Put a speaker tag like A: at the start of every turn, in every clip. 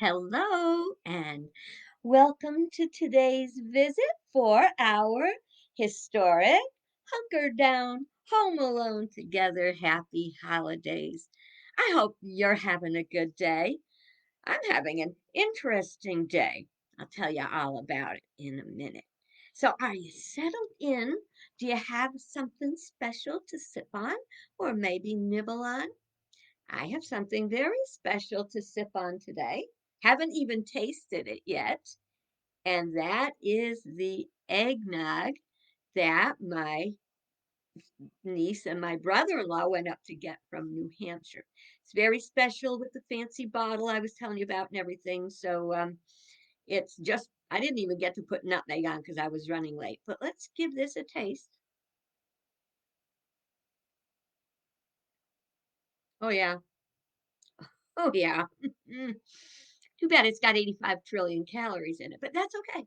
A: Hello and welcome to today's visit for our historic Hunkered Down Home Alone Together Happy Holidays. I hope you're having a good day. I'm having an interesting day. I'll tell you all about it in a minute. So, are you settled in? Do you have something special to sip on or maybe nibble on? I have something very special to sip on today. Haven't even tasted it yet. And that is the eggnog that my niece and my brother in law went up to get from New Hampshire. It's very special with the fancy bottle I was telling you about and everything. So it's just, I didn't even get to put nutmeg on because I was running late. But let's give this a taste. Oh, yeah. Oh, yeah. Too bad it's got 85 trillion calories in it, but that's okay.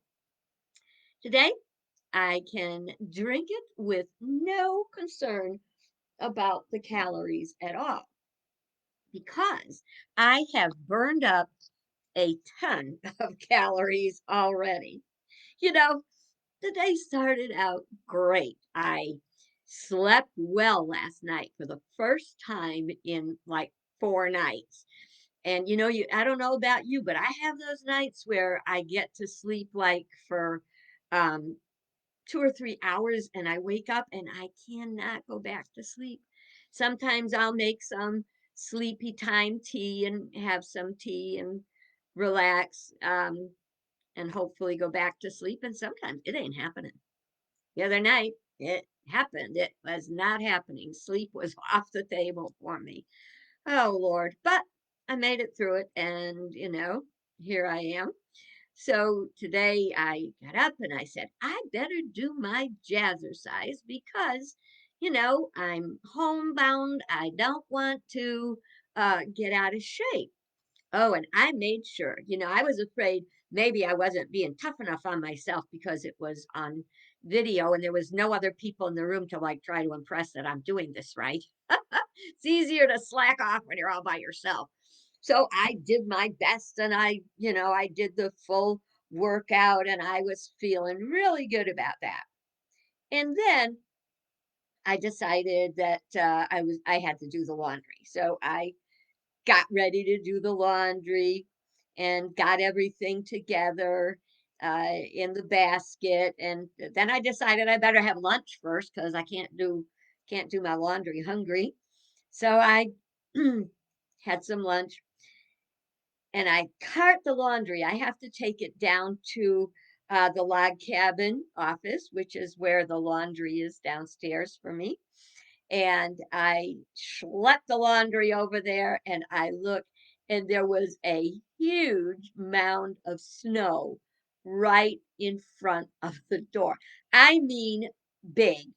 A: Today, I can drink it with no concern about the calories at all because I have burned up a ton of calories already. You know, the day started out great. I slept well last night for the first time in like 4 nights. And I don't know about you, but I have those nights where I get to sleep like for um 2 or 3 hours and I wake up and I cannot go back to sleep. Sometimes I'll make some sleepy time tea and have some tea and relax and hopefully go back to sleep. And sometimes it ain't happening. The other night, it happened. It was not happening. Sleep was off the table for me. Oh, Lord. But I made it through it. And, here I am. So today I got up and I said, I better do my jazzercise because, I'm homebound. I don't want to get out of shape. Oh, and I made sure, I was afraid maybe I wasn't being tough enough on myself because it was on video and there was no other people in the room to like try to impress that I'm doing this right. It's easier to slack off when you're all by yourself. So I did my best and I did the full workout and I was feeling really good about that. And then I decided that I had to do the laundry. So I got ready to do the laundry and got everything together in the basket. And then I decided I better have lunch first because I can't do my laundry hungry. So I had some lunch and I cart the laundry. I have to take it down to the log cabin office, which is where the laundry is downstairs for me. And I schlepped the laundry over there and I looked, and there was a huge mound of snow right in front of the door. I mean, big.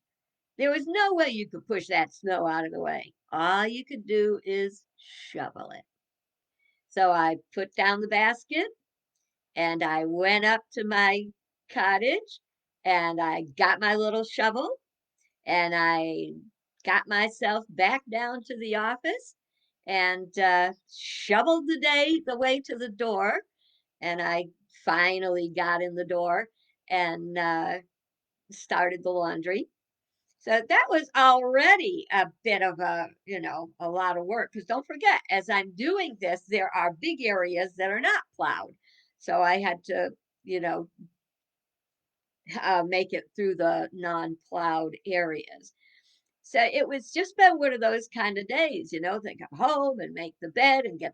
A: There was no way you could push that snow out of the way. All you could do is shovel it. So I put down the basket and I went up to my cottage and I got my little shovel and I got myself back down to the office and shoveled the way to the door. And I finally got in the door and started the laundry. So that was already a bit of a lot of work. Because don't forget, as I'm doing this, there are big areas that are not plowed. So I had to, you know, make it through the non plowed areas. So it was just been one of those kind of days, they come home and make the bed and get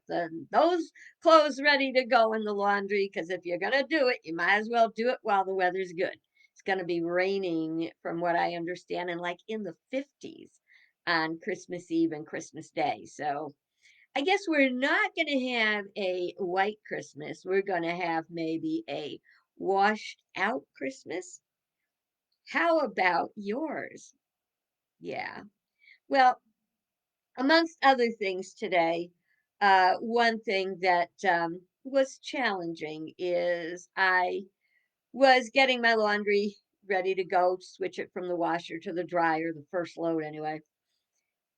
A: those clothes ready to go in the laundry. Because if you're gonna do it, you might as well do it while the weather's good. It's gonna be raining, from what I understand, and like in the 50s on Christmas Eve and Christmas Day. So I guess we're not gonna have a white Christmas. We're gonna have maybe a washed out Christmas. How about yours? Yeah. Well, amongst other things today, one thing that was challenging is I was getting my laundry ready to go, switch it from the washer to the dryer, the first load anyway.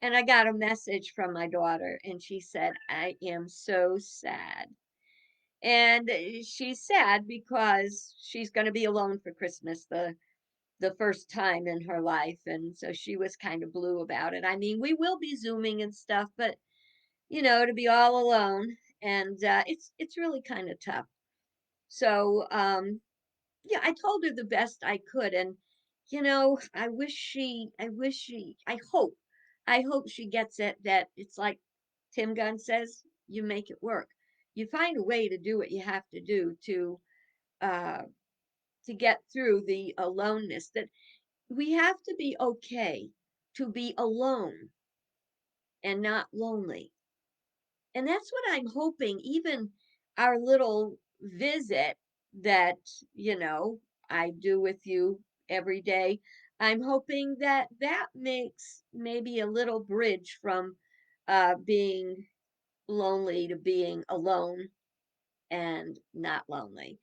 A: And I got a message from my daughter, and she said, I am so sad. And she's sad because she's going to be alone for Christmas the first time in her life, and so she was kind of blue about it. I mean, we will be zooming and stuff, but to be all alone, and it's really kind of tough. So yeah, I told her the best I could, and I hope she gets it, that it's like Tim Gunn says, you make it work. You find a way to do what you have to do uh to get through the aloneness, that we have to be okay to be alone and not lonely. And that's what I'm hoping, even our little visit that, you know, I do with you every day. I'm hoping that that makes maybe a little bridge from being lonely to being alone and not lonely.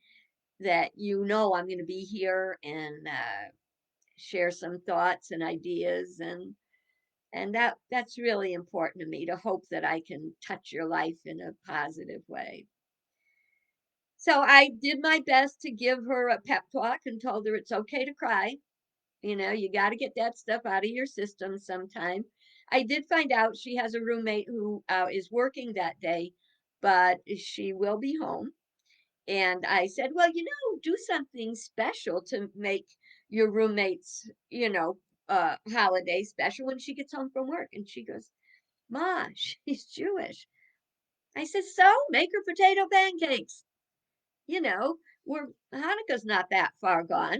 A: That I'm going to be here and share some thoughts and ideas, and that's really important to me, to hope that I can touch your life in a positive way. So I did my best to give her a pep talk and told her it's okay to cry. You got to get that stuff out of your system sometime. I did find out she has a roommate who is working that day, but she will be home. And I said, well, do something special to make your roommate's, holiday special when she gets home from work. And she goes, Ma, she's Jewish. I said, so make her potato pancakes. You know, we're Hanukkah's not that far gone.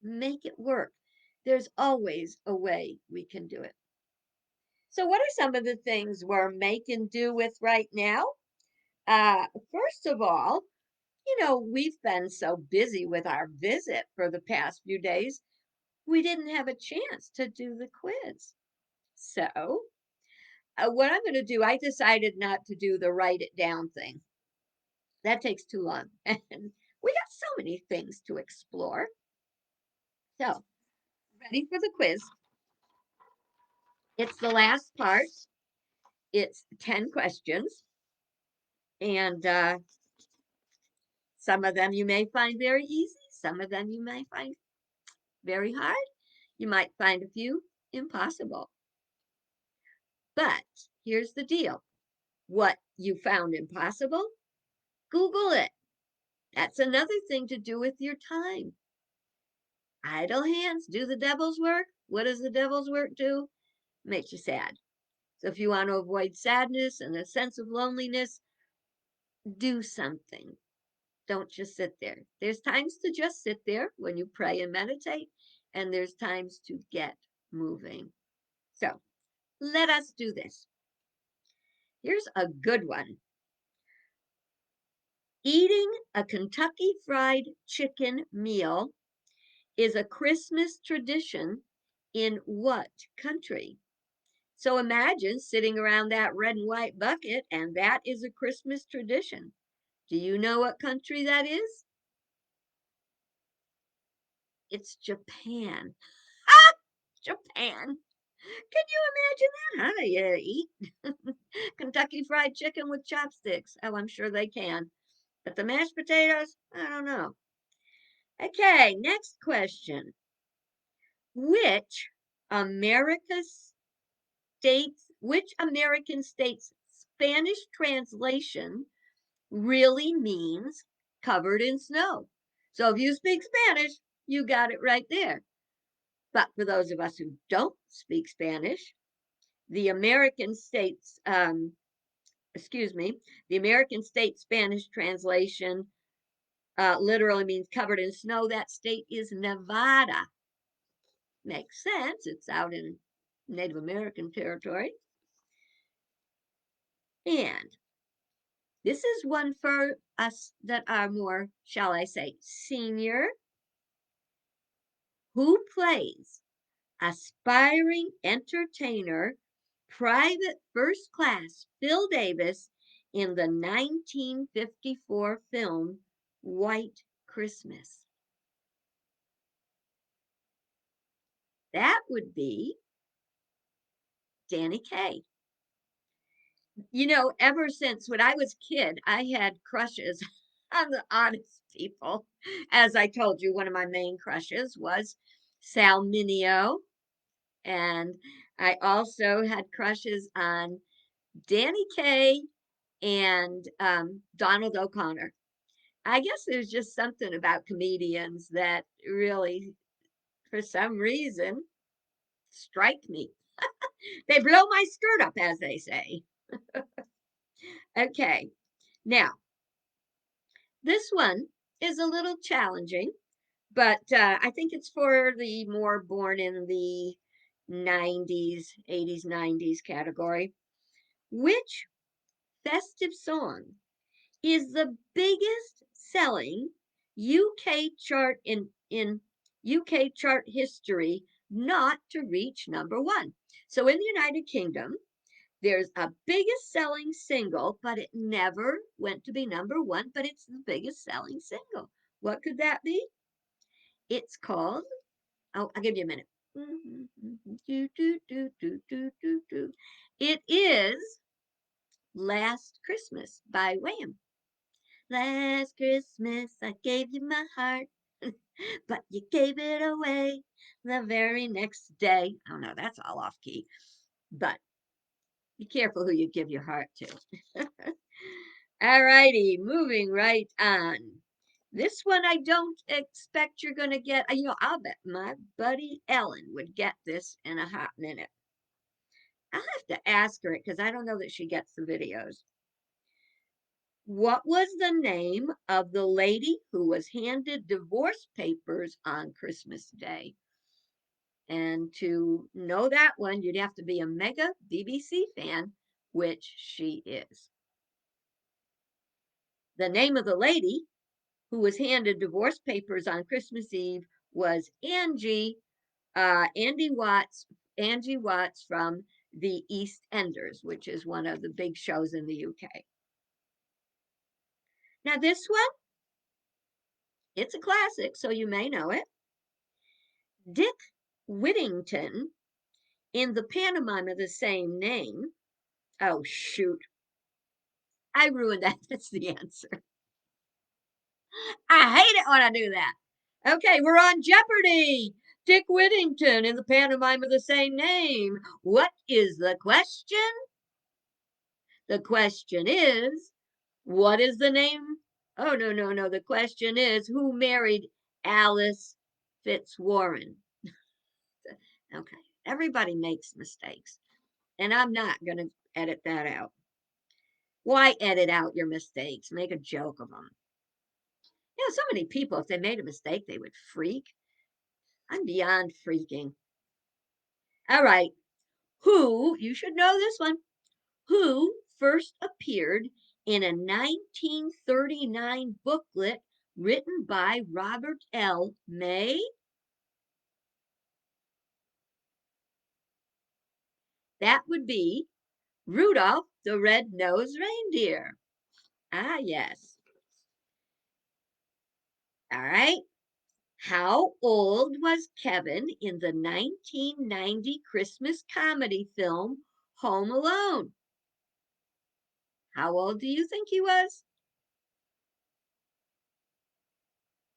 A: Make it work. There's always a way we can do it. So, what are some of the things we're making do with right now? First of all, we've been so busy with our visit for the past few days, we didn't have a chance to do the quiz. So, what I'm going to do, I decided not to do the write it down thing. That takes too long. And we got so many things to explore. So, ready for the quiz? It's the last part. It's 10 questions. And some of them you may find very easy, some of them you may find very hard. You might find a few impossible. But here's the deal: what you found impossible, Google it. That's another thing to do with your time. Idle hands do the devil's work. What does the devil's work do? Makes you sad. So if you want to avoid sadness and a sense of loneliness, do something. Don't just sit there. There's times to just sit there when you pray and meditate, and there's times to get moving. So let us do this. Here's a good one. Eating a Kentucky Fried Chicken meal is a Christmas tradition in what country? So imagine sitting around that red and white bucket, and that is a Christmas tradition. Do you know what country that is? It's Japan. Ah, Japan. Can you imagine that? How do you eat Kentucky Fried Chicken with chopsticks? Oh, I'm sure they can. But the mashed potatoes, I don't know. Okay, next question. Which American state's Spanish translation really means covered in snow? So if you speak Spanish, you got it right there. But for those of us who don't speak Spanish, the American states, the American state Spanish translation literally means covered in snow. That state is Nevada. Makes sense. It's out in Native American territory. And this is one for us that are more, shall I say, senior. Who plays aspiring entertainer, private first class Phil Davis in the 1954 film White Christmas? That would be Danny Kaye. Ever since when I was a kid, I had crushes on the honest people. As I told you, one of my main crushes was Sal Mineo, and I also had crushes on Danny Kaye and Donald O'Connor. I guess there's just something about comedians that really, for some reason, strike me. They blow my skirt up, as they say. Okay, now this one is a little challenging, but I think it's for the more born in the 90s, 80s, 90s category. Which festive song is the biggest selling UK chart in UK chart history not to reach number 1? So in the United Kingdom, there's a biggest selling single, but it never went to be number 1, but it's the biggest selling single. What could that be? It's called, oh, I'll give you a minute. Do, do, do, do, do, do, do. It is Last Christmas by Wham. Last Christmas I gave you my heart, but you gave it away the very next day. Oh no, that's all off key. But be careful who you give your heart to. All righty, moving right on. This one I don't expect you're going to get. I'll bet my buddy Ellen would get this in a hot minute. I'll have to ask her it because I don't know that she gets the videos. What was the name of the lady who was handed divorce papers on Christmas Day? And to know that one, you'd have to be a mega BBC fan, which she is. The name of the lady who was handed divorce papers on Christmas Eve was Angie Watts from the East Enders, which is one of the big shows in the UK. Now, this one, it's a classic, so you may know it. Dick Whittington in the pantomime of the same name. Oh, shoot. I ruined that. That's the answer. I hate it when I do that. Okay, we're on Jeopardy! Dick Whittington in the pantomime of the same name. What is the question? The question is, what is the name? Oh, no, no, no. The question is, who married Alice Fitzwarren? Okay, everybody makes mistakes, and I'm not going to edit that out. Why edit out your mistakes? Make a joke of them. So many people, if they made a mistake, they would freak. I'm beyond freaking. All right. Who, you should know this one, who first appeared in a 1939 booklet written by Robert L. May? That would be Rudolph the Red-Nosed Reindeer. Ah, yes. All right. How old was Kevin in the 1990 Christmas comedy film Home Alone? How old do you think he was?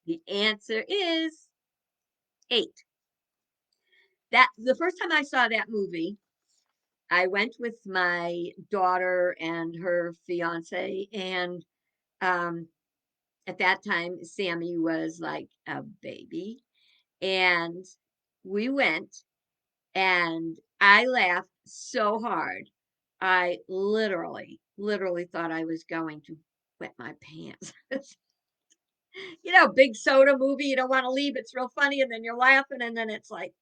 A: The answer is 8. That the first time I saw that movie, I went with my daughter and her fiance, and um, at that time Sammy was like a baby, and we went, and I laughed so hard. I literally thought I was going to wet my pants. Big soda movie, you don't want to leave. It's real funny, and then you're laughing, and then it's like,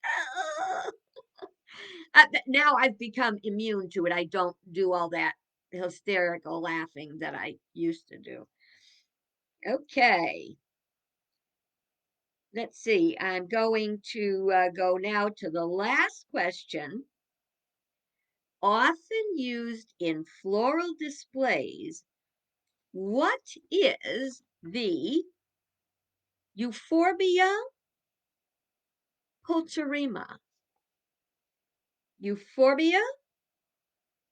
A: now I've become immune to it. I don't do all that hysterical laughing that I used to do. Okay, let's see. I'm going to go now to the last question. Often used in floral displays, what is the Euphorbia pulcherrima? Euphorbia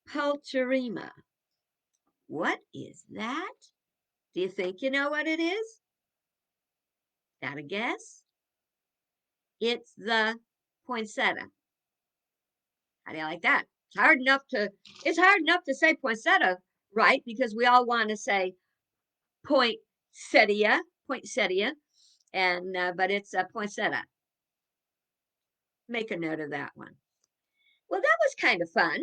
A: pulcherrima. What is that? Do you think you know what it is? Got a guess? It's the poinsettia. How do you like that? It's hard enough to say poinsettia, right? Because we all want to say poinsettia, and but it's a poinsettia. Make a note of that one. Well, that was kind of fun.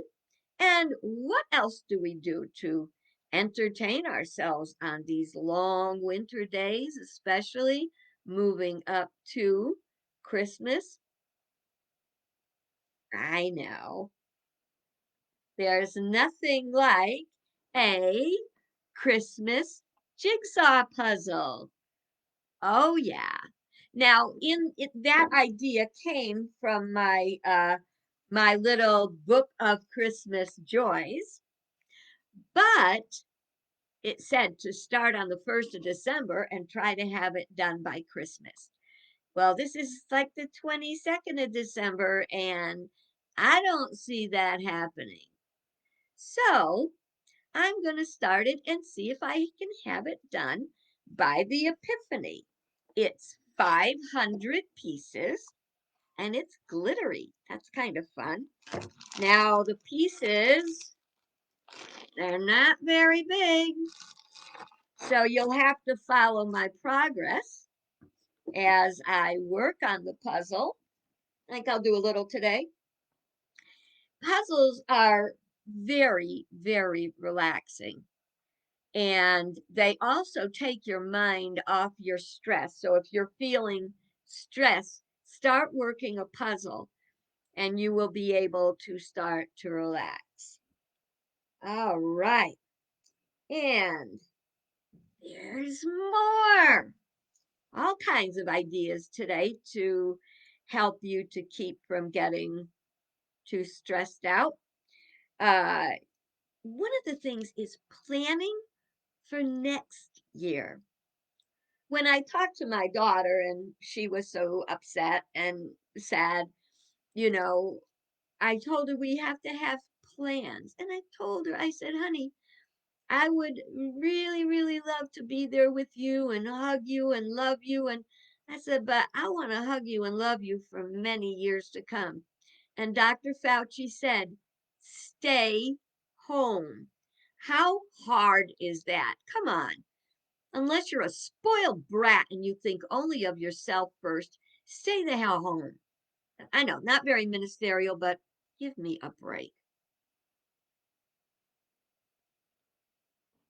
A: And what else do we do to entertain ourselves on these long winter days, especially moving up to Christmas? I know. There's nothing like a Christmas jigsaw puzzle. Oh yeah. Now, that idea came from my little book of Christmas joys, but it said to start on the 1st of December and try to have it done by Christmas. Well, this is like the 22nd of December, and I don't see that happening. So I'm going to start it and see if I can have it done by the Epiphany. It's 500 pieces and it's glittery. That's kind of fun. Now, the pieces, they're not very big, so you'll have to follow my progress as I work on the puzzle. I think I'll do a little today. Puzzles are very, very relaxing. And they also take your mind off your stress. So if you're feeling stress, start working a puzzle and you will be able to start to relax. All right. And there's more. All kinds of ideas today to help you to keep from getting too stressed out. Uh, One of the things is planning for next year. When I talked to my daughter and she was so upset and sad, you know, I told her we have to have plans. And I told her, I said, honey, I would really, really love to be there with you and hug you and love you. And I said, but I want to hug you and love you for many years to come. And Dr. Fauci said, stay home. How hard is that? Come on. Unless you're a spoiled brat and you think only of yourself first, stay the hell home. I know, not very ministerial, but give me a break.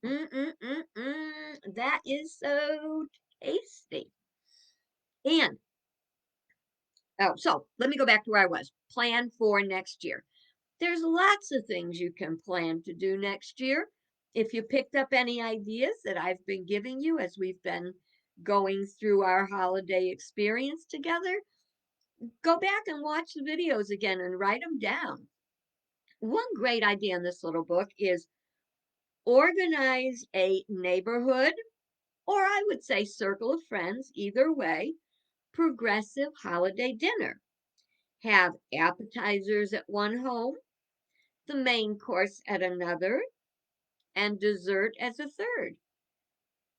A: That is so tasty. And so let me go back to where I was. Plan for next year. There's lots of things you can plan to do next year. If you picked up any ideas that I've been giving you as we've been going through our holiday experience together, go back and watch the videos again and write them down. One great idea in this little book is organize a neighborhood, or I would say circle of friends, either way, progressive holiday dinner. Have appetizers at one home, the main course at another, and dessert as a third.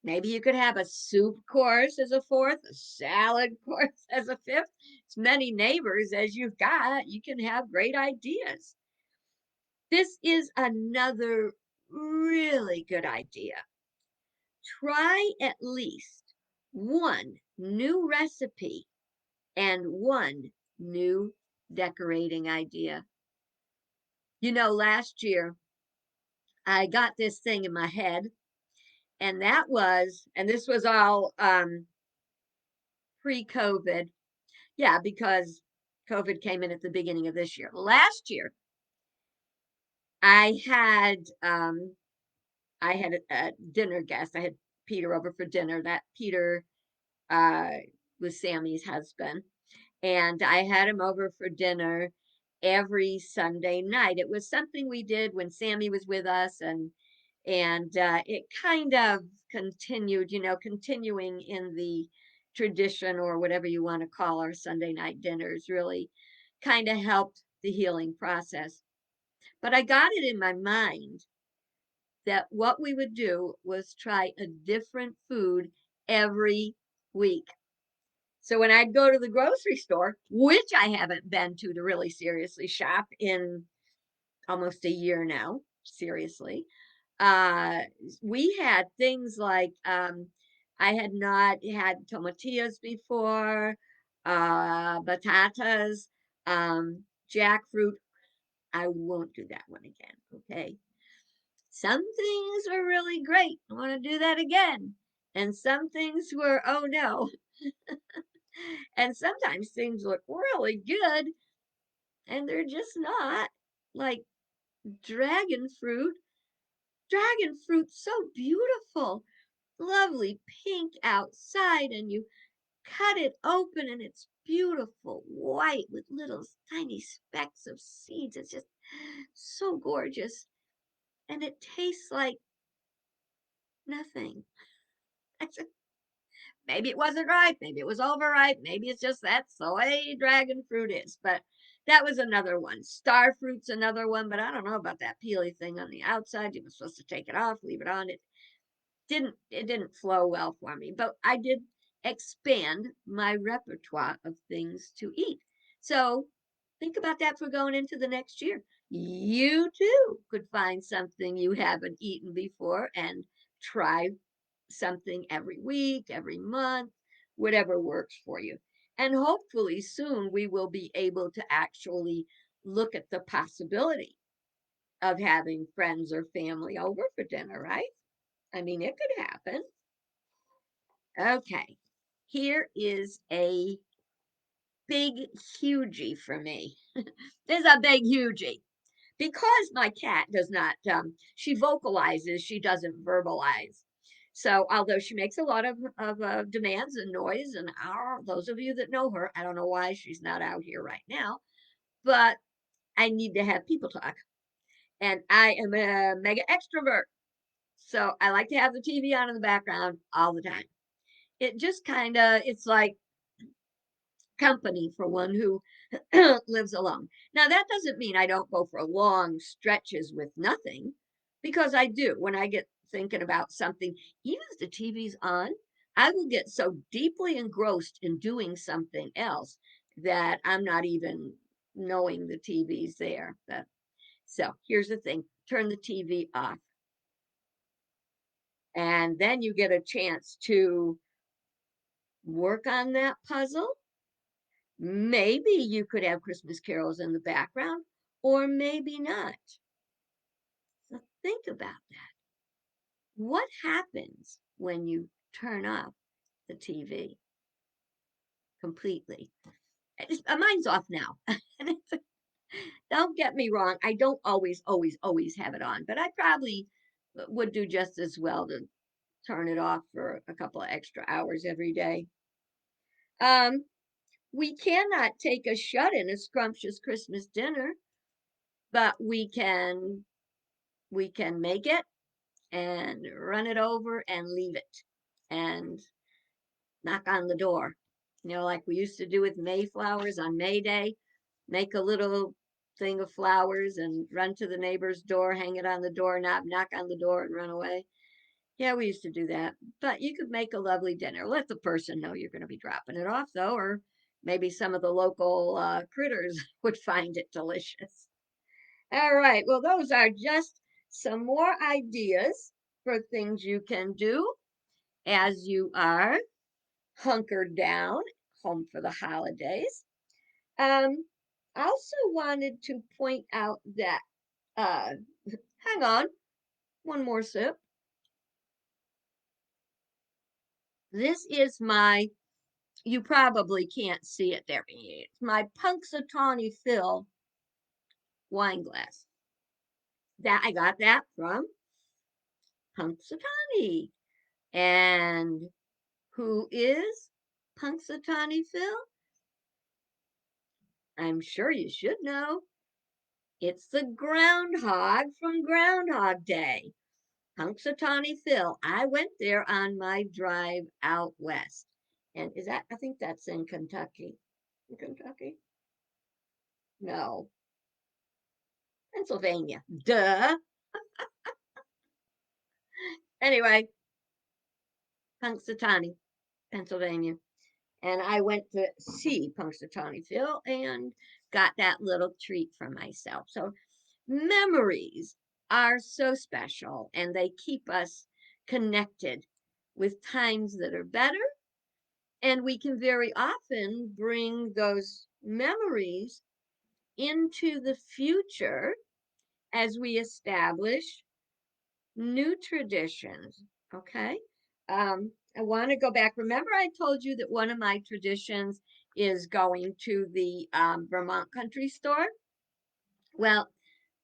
A: Maybe you could have a soup course as a fourth, a salad course as a fifth. As many neighbors as you've got, you can have great ideas. This is another really good idea. Try at least one new recipe and one new decorating idea. Last year I got this thing in my head, and this was all pre COVID. Yeah, because COVID came in at the beginning of this year. Last year, I had um, I had a dinner guest. I had Peter over for dinner. That Peter uh, was Sammy's husband, and I had him over for dinner every Sunday night. It was something we did when Sammy was with us, and it kind of continued, continuing in the tradition or whatever you want to call our Sunday night dinners. Really, kind of helped the healing process. But I got it in my mind that what we would do was try a different food every week. So when I'd go to the grocery store, which I haven't been to really seriously shop in almost a year now, seriously, uh, we had things like I had not had tomatillas before, batatas, jackfruit. I won't do that one again. Okay. Some things were really great. I want to do that again. And some things were, oh no. And sometimes things look really good and they're just not. Like dragon fruit. Dragon fruit's so beautiful, lovely pink outside, and you cut it open and it's beautiful white with little tiny specks of seeds. It's just so gorgeous. And it tastes like nothing. Maybe it wasn't ripe, maybe it was overripe, maybe it's just that's the way dragon fruit is. But that was another one. Star fruit's another one, but I don't know about that peely thing on the outside. You were supposed to take it off, leave it on. It didn't flow well for me, but I did expand my repertoire of things to eat. So think about that for going into the next year. You too could find something you haven't eaten before and try something every week, every month, whatever works for you. And hopefully soon we will be able to actually look at the possibility of having friends or family over for dinner, right? I mean, it could happen. Okay. Here is a big hugie for me. There's a big hugie. Because my cat does not, she vocalizes, she doesn't verbalize. So, although she makes a lot of demands and noise, and those of you that know her, I don't know why she's not out here right now, but I need to have people talk. And I am a mega extrovert. So, I like to have the TV on in the background all the time. It just kind of, it's like company for one who lives alone. Now, that doesn't mean I don't go for long stretches with nothing, because I do. When I get thinking about something, even if the TV's on, I will get so deeply engrossed in doing something else that I'm not even knowing the TV's there. So here's the thing, turn the TV off. And then you get a chance to work on that puzzle. Maybe you could have Christmas carols in the background, or maybe not. So think about that. What happens when you turn off the TV completely? Mine's off now. Don't get me wrong. I don't always have it on, but I probably would do just as well to turn it off for a couple of extra hours every day. Um, we cannot take a shut in a scrumptious Christmas dinner, but we can make it and run it over and leave it and knock on the door. Like we used to do with Mayflowers on May Day, make a little thing of flowers and run to the neighbor's door, hang it on the doorknob, knock on the door, and run away. Yeah, we used to do that. But you could make a lovely dinner. Let the person know you're going to be dropping it off, though, or maybe some of the local critters would find it delicious. All right. Well, those are just some more ideas for things you can do as you are hunkered down home for the holidays. Um, I also wanted to point out that, uh, hang on, one more sip. This is you probably can't see it there. It's my Punxsutawney Phil wine glass. That I got that from Punxsutawney. And who is Punxsutawney Phil? I'm sure you should know. It's the groundhog from Groundhog Day. Punxsutawney Phil. I went there on my drive out west. And I think that's in Kentucky. In Kentucky? No, Pennsylvania. Duh. Anyway, Punxsutawney, Pennsylvania. And I went to see Punxsutawney Phil and got that little treat for myself. So memories are so special and they keep us connected with times that are better. And we can very often bring those memories into the future as we establish new traditions. Okay. I want to go back. Remember, I told you that one of my traditions is going to the Vermont country store? Well,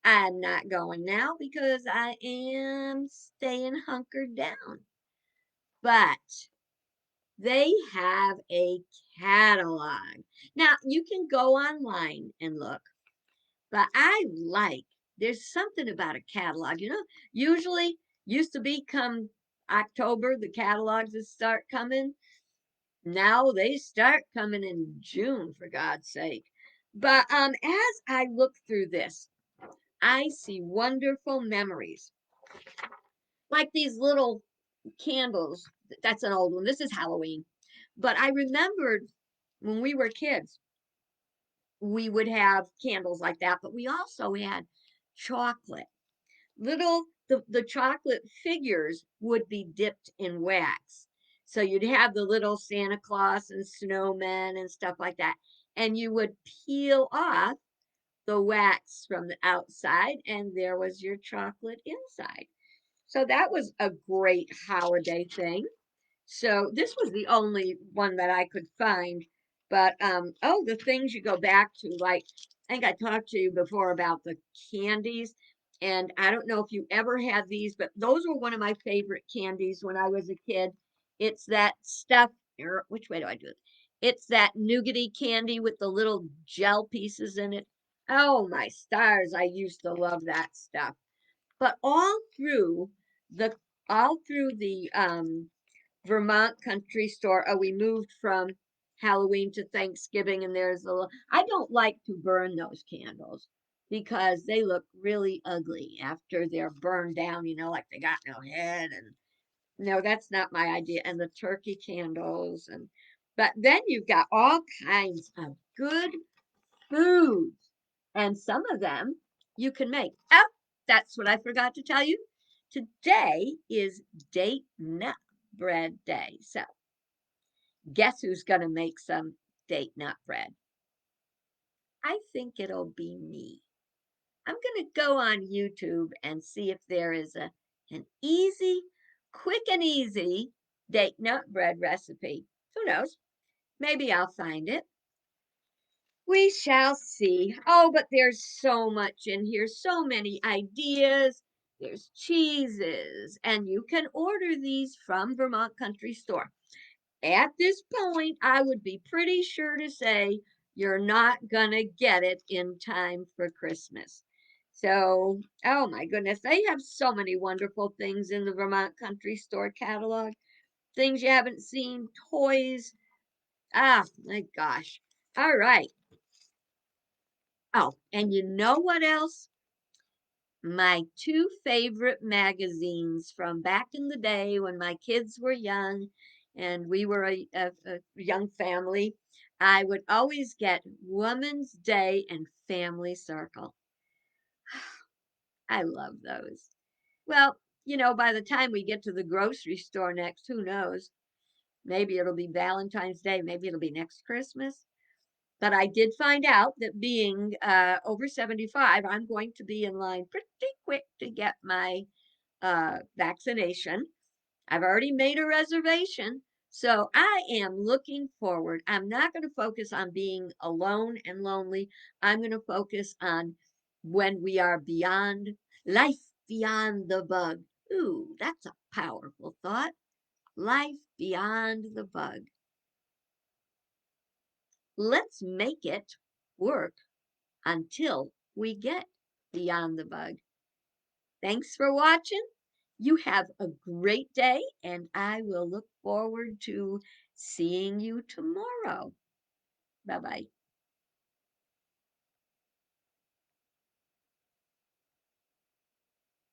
A: I'm not going now because I am staying hunkered down. But they have a catalog. Now, you can go online and look, but I like, there's something about a catalog, usually used to be come October, the catalogs would start coming. Now they start coming in June, for God's sake. But as I look through this, I see wonderful memories, like these little candles. That's an old one. This is Halloween. But I remembered when we were kids, we would have candles like that, but we also had chocolate. The chocolate figures would be dipped in wax. So you'd have the little Santa Claus and snowmen and stuff like that. And you would peel off the wax from the outside, and there was your chocolate inside. So that was a great holiday thing. So this was the only one that I could find. But oh, the things you go back to, like I think I talked to you before about the candies. And I don't know if you ever had these, but those were one of my favorite candies when I was a kid. It's that stuff. Which way do I do it? It's that nougaty candy with the little gel pieces in it. Oh my stars, I used to love that stuff. But the all through the Vermont country store. Oh, we moved from Halloween to Thanksgiving, and there's a little. I don't like to burn those candles because they look really ugly after they're burned down, like they got no head. And no, that's not my idea. And the turkey candles. But then you've got all kinds of good foods, and some of them you can make. Oh, that's what I forgot to tell you. Today is date nut bread day. So guess who's going to make some date nut bread? I think it'll be me. I'm going to go on YouTube and see if there is an easy, quick and easy date nut bread recipe. Who knows? Maybe I'll find it. We shall see. Oh, but there's so much in here, so many ideas. There's cheeses, and you can order these from Vermont Country Store. At this point, I would be pretty sure to say you're not going to get it in time for Christmas. So, oh my goodness, they have so many wonderful things in the Vermont Country Store catalog. Things you haven't seen, toys. Ah, my gosh. All right. Oh, and you know what else? My two favorite magazines from back in the day when my kids were young and we were a young family. I would always get Woman's Day and Family Circle. I love those. Well, by the time we get to the grocery store next, who knows? Maybe it'll be Valentine's Day, maybe it'll be next Christmas. But I did find out that being over 75, I'm going to be in line pretty quick to get my vaccination. I've already made a reservation. So I am looking forward. I'm not going to focus on being alone and lonely. I'm going to focus on when we are beyond life beyond the bug. Ooh, that's a powerful thought. Life beyond the bug. Let's make it work until we get beyond the bug. Thanks for watching. You have a great day, and I will look forward to seeing you tomorrow. Bye bye.